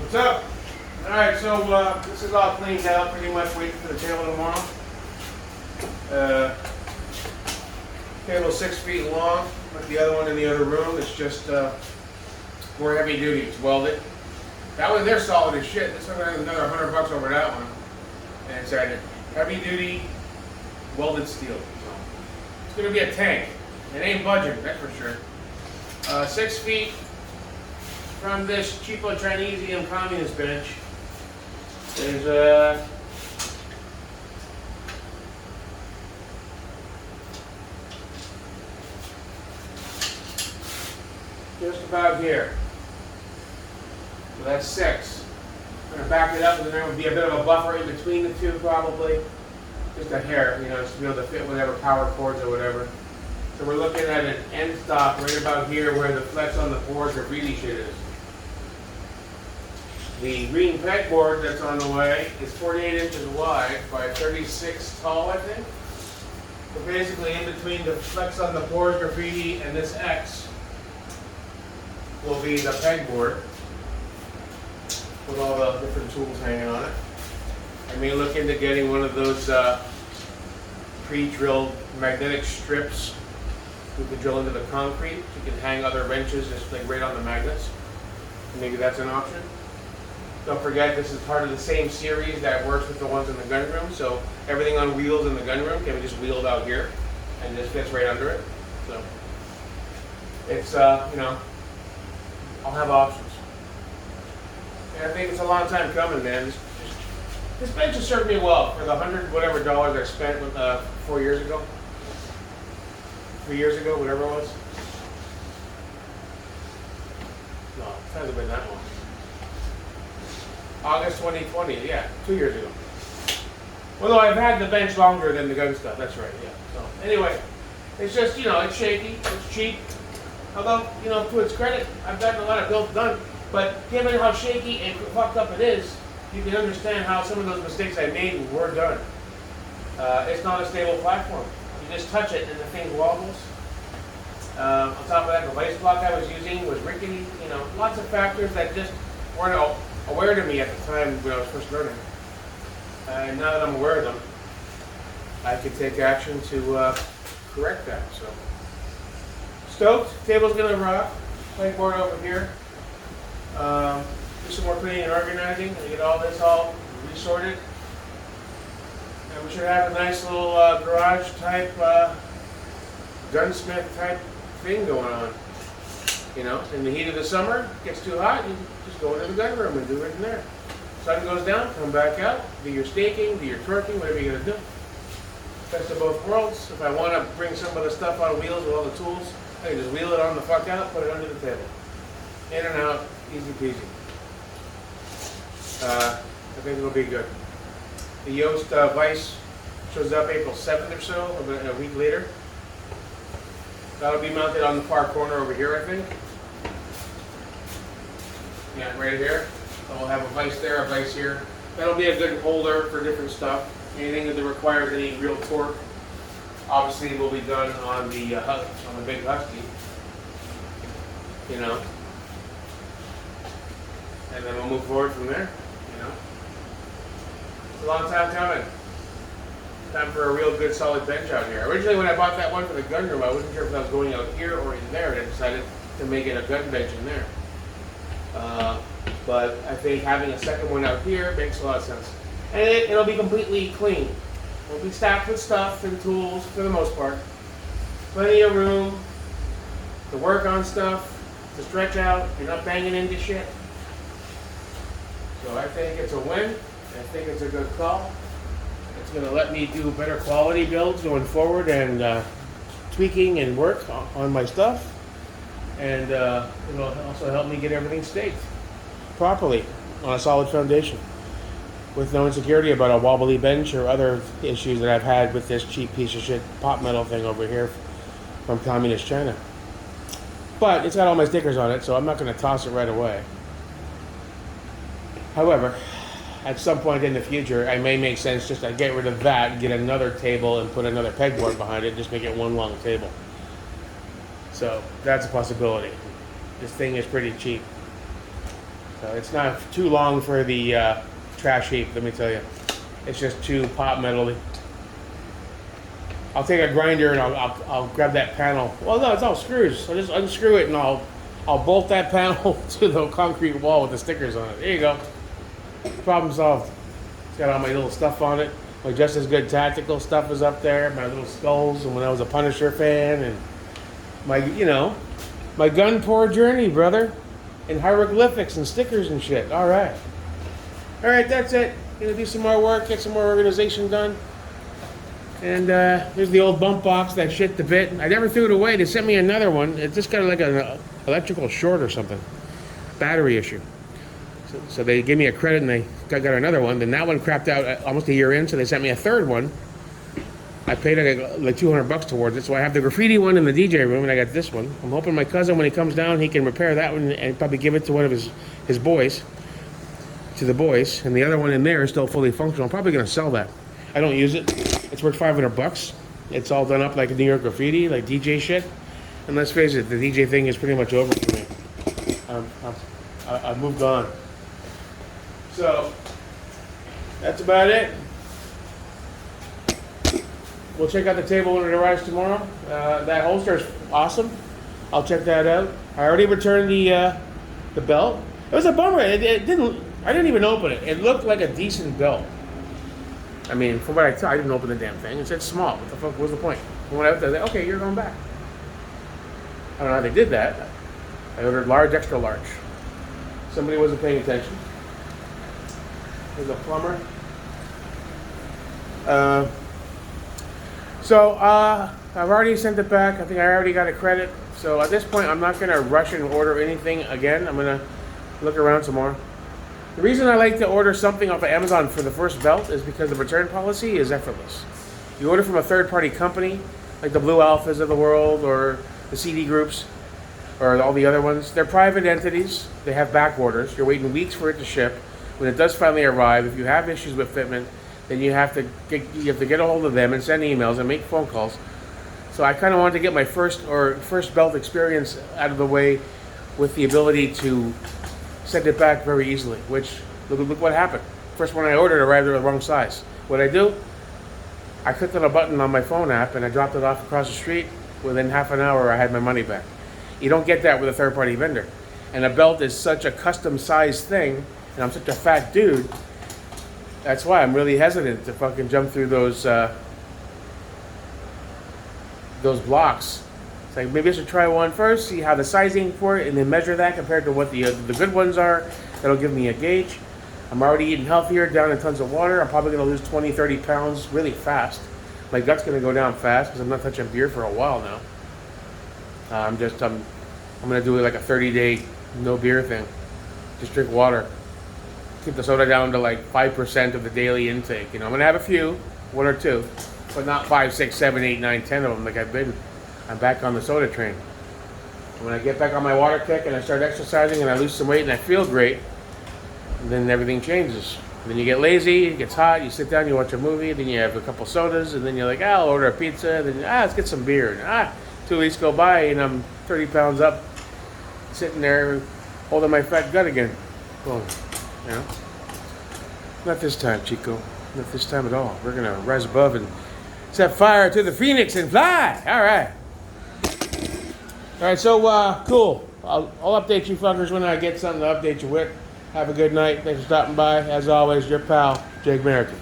What's up? Alright, so this is all cleaned out, pretty much waiting for the table tomorrow. Table's 6 feet long, like the other one in the other room. It's just more heavy duty. It's welded. That one, they're solid as shit. This one has another $100 over that one. And it's a heavy duty welded steel. So it's gonna be a tank. It ain't budging, that's for sure. 6 feet from this cheapo Chinesium communist bench is just about here. So that's 6. I'm gonna back it up, and then there would be a bit of a buffer in between the two, probably. Just a hair, just to be able to fit whatever power cords or whatever. So we're looking at an end stop right about here where the flex on the board graffiti shit is. The green pegboard that's on the way is 48 inches wide by 36 tall, I think. So basically in between the flex on the board graffiti and this X will be the pegboard with all the different tools hanging on it. I may look into getting one of those pre-drilled magnetic strips. You can drill into the concrete. You can hang other wrenches just like right on the magnets. Maybe that's an option. Don't forget, this is part of the same series that works with the ones in the gun room. So everything on wheels in the gun room can be just wheeled out here and just fits right under it. So it's I'll have options. And I think it's a long time coming, man. This bench has served me well for the $100 whatever I spent 4 years ago. 3 years ago, whatever it was. No, it hasn't been that long. August 2020, yeah, 2 years ago. Well, no, I've had the bench longer than the gun stuff, that's right, yeah. So, anyway, it's just, it's shaky, it's cheap. Although, to its credit, I've gotten a lot of builds done, but given how shaky and fucked up it is, you can understand how some of those mistakes I made were done. It's not a stable platform. You just touch it and the thing wobbles. On top of that, the lace block I was using was rickety. Lots of factors that just weren't aware to me at the time when I was first learning. And now that I'm aware of them, I can take action to correct that. So, stoked. Table's gonna rock. Pegboard over here. Do some more cleaning and organizing and get all this all resorted. And we should have a nice little garage type, gunsmith type thing going on. In the heat of the summer, it gets too hot, you just go into the gun room and do it in there. Sun goes down, come back out, do your staking, do your torquing, whatever you're gonna do. Best of both worlds. If I want to bring some of the stuff on wheels with all the tools, I can just wheel it on the fuck out, put it under the table. In and out, easy peasy. I think it'll be good. The Yoast Vice shows up April 7th or so, a week later. That'll be mounted on the far corner over here, I think. Yeah, right here. So we'll have a vise there, a vise here. That'll be a good holder for different stuff. Anything that requires any real torque, obviously, will be done on the big Husky. And then we'll move forward from there. It's a long time coming. Time for a real good solid bench out here. Originally when I bought that one for the gun room, I wasn't sure if I was going out here or in there, and I decided to make it a gun bench in there. But I think having a second one out here makes a lot of sense. And it'll be completely clean. It'll be stacked with stuff and tools for the most part. Plenty of room to work on stuff, to stretch out. You're not banging into shit. So I think it's a win. I think it's a good call. It's going to let me do better quality builds going forward and tweaking and work on my stuff. And it'll also help me get everything staked properly on a solid foundation with no insecurity about a wobbly bench or other issues that I've had with this cheap piece of shit pot metal thing over here from communist China. But it's got all my stickers on it, so I'm not going to toss it right away. However, at some point in the future, it may make sense just to get rid of that, get another table and put another pegboard behind it, just make it one long table. So that's a possibility. This thing is pretty cheap. So it's not too long for the trash heap, let me tell you. It's just too pot metally. I'll take a grinder and I'll grab that panel. Well, no, it's all screws. I'll just unscrew it and I'll bolt that panel to the concrete wall with the stickers on it. There you go. Problem solved. It's got all my little stuff on it. My Just As Good Tactical stuff is up there. My little skulls and when I was a Punisher fan and my, you know, my gun pour journey, brother. And hieroglyphics and stickers and shit. All right. All right, that's it. Gonna do some more work, get some more organization done. And here's the old bump box that shit the bit. I never threw it away. They sent me another one. It just got like an electrical short or something. Battery issue. So they gave me a credit and they got another one. Then that one crapped out almost a year in, so they sent me a third one. I paid like $200 towards it. So I have the graffiti one in the DJ room and I got this one. I'm hoping my cousin, when he comes down, he can repair that one and probably give it to one of his boys. To the boys. And the other one in there is still fully functional. I'm probably going to sell that. I don't use it. It's worth $500. It's all done up like New York graffiti, like DJ shit. And let's face it, the DJ thing is pretty much over for me. I've moved on. So, that's about it. We'll check out the table when it arrives tomorrow. That holster is awesome. I'll check that out. I already returned the belt. It was a bummer. I didn't even open it. It looked like a decent belt. I mean, from what I didn't open the damn thing. It said small. What the fuck was the point? And when I was there, okay, you're going back. I don't know how they did that. I ordered large, extra large. Somebody wasn't paying attention. There's a plumber. I've already sent it back. I think I already got a credit. So at this point, I'm not going to rush and order anything again. I'm going to look around some more. The reason I like to order something off of Amazon for the first belt is because the return policy is effortless. You order from a third-party company, like the Blue Alphas of the world or the CD groups or all the other ones. They're private entities. They have back orders. You're waiting weeks for it to ship. When it does finally arrive, if you have issues with fitment, then you have to get a hold of them and send emails and make phone calls. So I kind of wanted to get my first belt experience out of the way with the ability to send it back very easily, which, look what happened. First one I ordered arrived at the wrong size. What I do, I clicked on a button on my phone app and I dropped it off across the street. Within half an hour, I had my money back. You don't get that with a third-party vendor. And a belt is such a custom-sized thing, and I'm such a fat dude, that's why I'm really hesitant to fucking jump through those blocks. It's like, maybe I should try one first, see how the sizing for it, and then measure that compared to what the good ones are. That'll give me a gauge. I'm already eating healthier, down in tons of water. I'm probably going to lose 20, 30 pounds really fast. My gut's going to go down fast because I'm not touching beer for a while now. I'm going to do like a 30-day no beer thing. Just drink water. Keep the soda down to like 5% of the daily intake. You know, I'm going to have a few, one or two, but not 5, 6, 7, 8, 9, 10 of them like I've been. I'm back on the soda train. When I get back on my water kick and I start exercising and I lose some weight and I feel great, then everything changes. And then you get lazy, it gets hot, you sit down, you watch a movie, then you have a couple sodas, and then you're like, I'll order a pizza, then let's get some beer. And 2 weeks go by and I'm 30 pounds up, sitting there holding my fat gut again. Well, you know, not this time, Chico. Not this time at all. We're gonna rise above and set fire to the phoenix and fly. All right. All right, so cool. I'll update you fuckers when I get something to update you with. Have a good night. Thanks for stopping by. As always, your pal, Jake American.